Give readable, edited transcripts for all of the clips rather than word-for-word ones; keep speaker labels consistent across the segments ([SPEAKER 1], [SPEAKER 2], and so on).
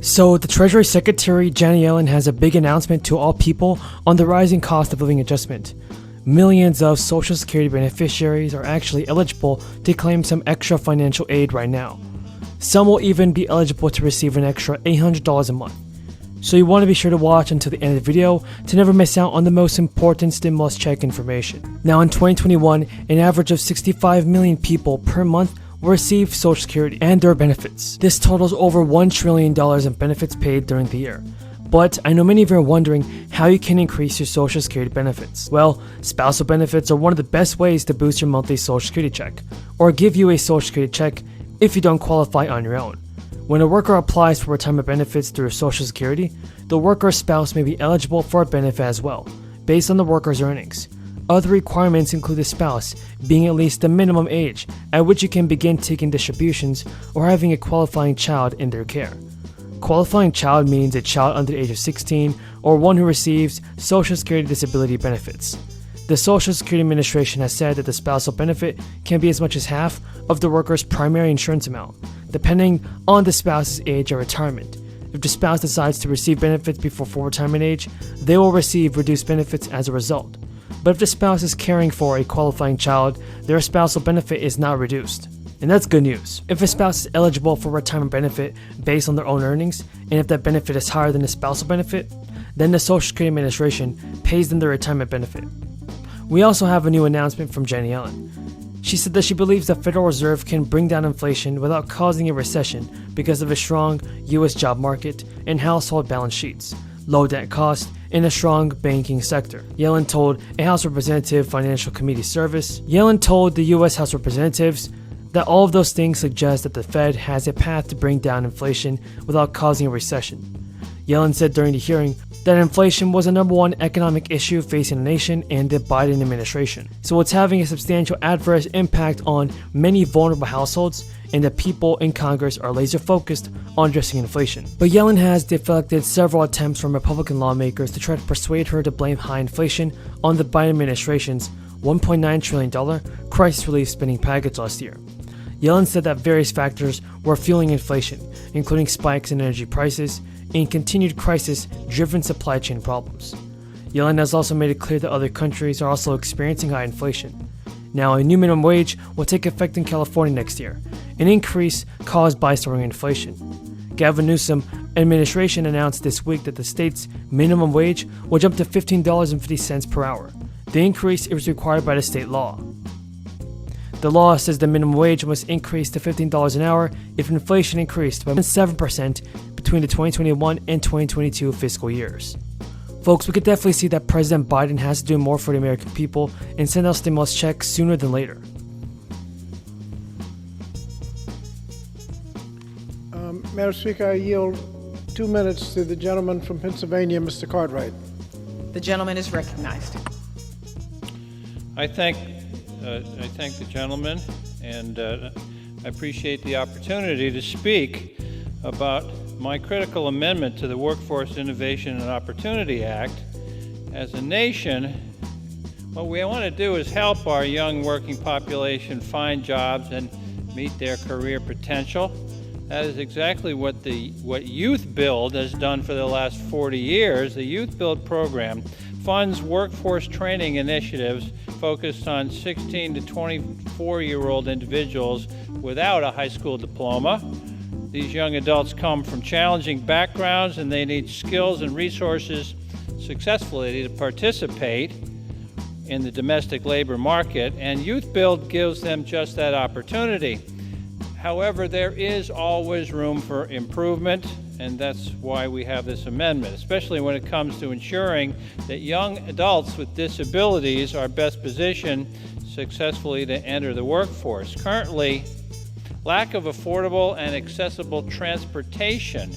[SPEAKER 1] So, the Treasury Secretary Janet Yellen has a big announcement to all people on the rising cost of living adjustment. Millions of Social Security beneficiaries are actually eligible to claim some extra financial aid right now. Some will even be eligible to receive an extra $800 a month. So you want to be sure to watch until the end of the video to never miss out on the most important stimulus check information. Now in 2021, an average of 65 million people per month will receive Social Security and their benefits. This totals over $1 trillion in benefits paid during the year. But I know many of you are wondering how you can increase your Social Security benefits. Well, spousal benefits are one of the best ways to boost your monthly Social Security check, or give you a Social Security check if you don't qualify on your own. When a worker applies for retirement benefits through Social Security, the worker's spouse may be eligible for a benefit as well, based on the worker's earnings. Other requirements include the spouse being at least the minimum age at which you can begin taking distributions or having a qualifying child in their care. Qualifying child means a child under the age of 16 or one who receives Social Security disability benefits. The Social Security Administration has said that the spousal benefit can be as much as half of the worker's primary insurance amount, depending on the spouse's age or retirement. If the spouse decides to receive benefits before full retirement age, they will receive reduced benefits as a result. But if the spouse is caring for a qualifying child, their spousal benefit is not reduced. And that's good news. If a spouse is eligible for retirement benefit based on their own earnings, and if that benefit is higher than the spousal benefit, then the Social Security Administration pays them the retirement benefit. We also have a new announcement from Janet Yellen. She said that she believes the Federal Reserve can bring down inflation without causing a recession because of a strong U.S. job market and household balance sheets, low debt cost, and a strong banking sector. Yellen told a House Representative Financial Committee service. Yellen told the U.S. House Representatives that all of those things suggest that the Fed has a path to bring down inflation without causing a recession. Yellen said during the hearing that inflation was the number one economic issue facing the nation and the Biden administration. So it's having a substantial adverse impact on many vulnerable households, and the people in Congress are laser focused on addressing inflation. But Yellen has deflected several attempts from Republican lawmakers to try to persuade her to blame high inflation on the Biden administration's $1.9 trillion crisis relief spending package last year. Yellen said that various factors were fueling inflation, including spikes in energy prices and continued crisis-driven supply chain problems. Yellen has also made it clear that other countries are also experiencing high inflation. Now, a new minimum wage will take effect in California next year, an increase caused by soaring inflation. Gavin Newsom administration announced this week that the state's minimum wage will jump to $15.50 per hour. The increase is required by the state law. The law says the minimum wage must increase to $15 an hour if inflation increased by 7% between the 2021 and 2022 fiscal years. Folks, we could definitely see that President Biden has to do more for the American people and send out stimulus checks sooner than later.
[SPEAKER 2] Madam Speaker, I yield 2 minutes to the gentleman from Pennsylvania, Mr. Cartwright.
[SPEAKER 3] The gentleman is recognized.
[SPEAKER 4] I thank the gentleman, and I appreciate the opportunity to speak about my critical amendment to the Workforce Innovation and Opportunity Act. As a nation, what we want to do is help our young working population find jobs and meet their career potential. That is exactly what Youth Build has done for the last 40 years. The Youth Build program funds workforce training initiatives focused on 16 to 24-year-old individuals without a high school diploma. These young adults come from challenging backgrounds, and they need skills and resources successfully to participate in the domestic labor market, and Youth Build gives them just that opportunity. However, there is always room for improvement, and that's why we have this amendment, especially when it comes to ensuring that young adults with disabilities are best positioned successfully to enter the workforce. Currently, lack of affordable and accessible transportation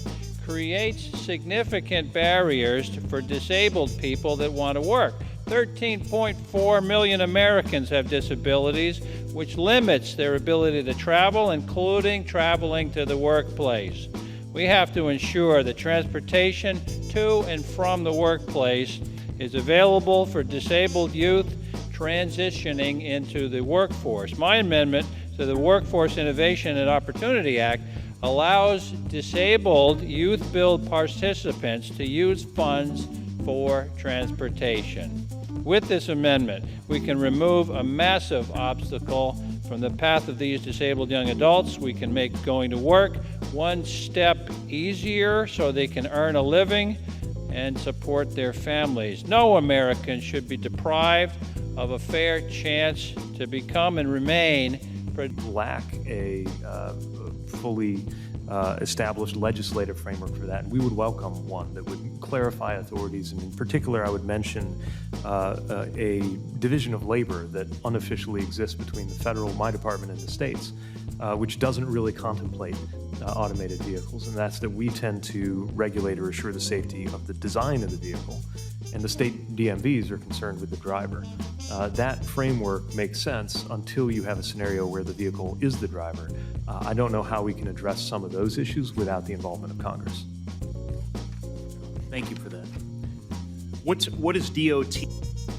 [SPEAKER 4] creates significant barriers for disabled people that want to work. 13.4 million Americans have disabilities, which limits their ability to travel, including traveling to the workplace. We have to ensure that transportation to and from the workplace is available for disabled youth transitioning into the workforce. My amendment to the Workforce Innovation and Opportunity Act allows disabled youth build participants to use funds for transportation. With this amendment, we can remove a massive obstacle from the path of these disabled young adults. We can make going to work one step easier so they can earn a living and support their families. No American should be deprived of a fair chance to become and remain.
[SPEAKER 5] Lack a fully established legislative framework for that, and we would welcome one that would clarify authorities, and in particular I would mention a division of labor that unofficially exists between the federal, my department, and the states, which doesn't really contemplate automated vehicles, and that's that we tend to regulate or assure the safety of the design of the vehicle, and the state DMVs are concerned with the driver. That framework makes sense until you have a scenario where the vehicle is the driver. I don't know how we can address some of those issues without the involvement of Congress.
[SPEAKER 6] Thank you for that. What is DOT?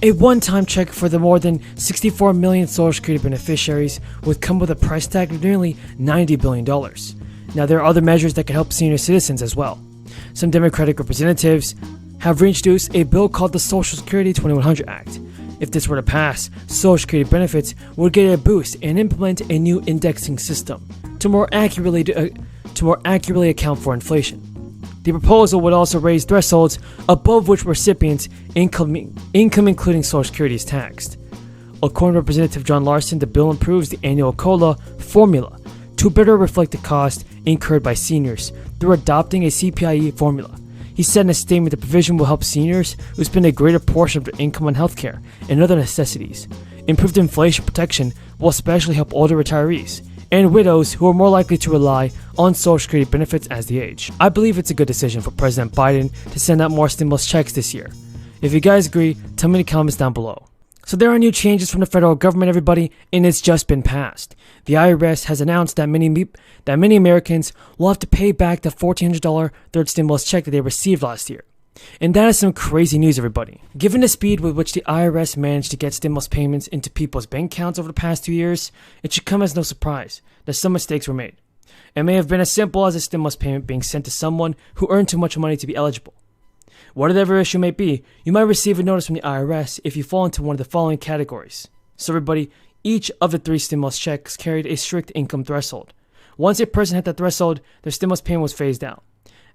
[SPEAKER 1] A one-time check for the more than 64 million Social Security beneficiaries would come with a price tag of nearly $90 billion. Now, there are other measures that could help senior citizens as well. Some Democratic representatives have reintroduced a bill called the Social Security 2100 Act. If this were to pass, Social Security benefits would get a boost and implement a new indexing system to more accurately account for inflation. The proposal would also raise thresholds above which recipients' income including Social Security is taxed. According to Representative John Larson, the bill improves the annual COLA formula to better reflect the cost incurred by seniors through adopting a CPIE formula. He said in a statement the provision will help seniors who spend a greater portion of their income on healthcare and other necessities. Improved inflation protection will especially help older retirees and widows who are more likely to rely on Social Security benefits as they age. I believe it's a good decision for President Biden to send out more stimulus checks this year. If you guys agree, tell me in the comments down below. So there are new changes from the federal government, everybody, and it's just been passed. The IRS has announced that many Americans will have to pay back the $1,400 third stimulus check that they received last year. And that is some crazy news, everybody. Given the speed with which the IRS managed to get stimulus payments into people's bank accounts over the past 2 years, it should come as no surprise that some mistakes were made. It may have been as simple as a stimulus payment being sent to someone who earned too much money to be eligible. Whatever issue may be, you might receive a notice from the IRS if you fall into one of the following categories. So everybody, each of the 3 stimulus checks carried a strict income threshold. Once a person hit that threshold, their stimulus payment was phased out.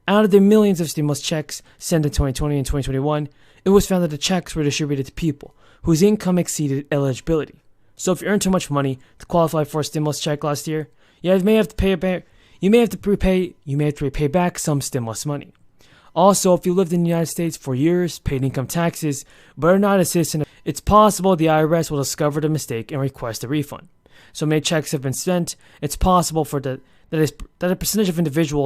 [SPEAKER 1] Out of the millions of stimulus checks sent in 2020 and 2021, it was found that the checks were distributed to people whose income exceeded eligibility. So if you earned too much money to qualify for a stimulus check last year, you may have to repay back some stimulus money. Also, if you lived in the United States for years, paid income taxes, but are not a citizen, it's possible the IRS will discover the mistake and request a refund. So many checks have been sent. It's possible that a percentage of individuals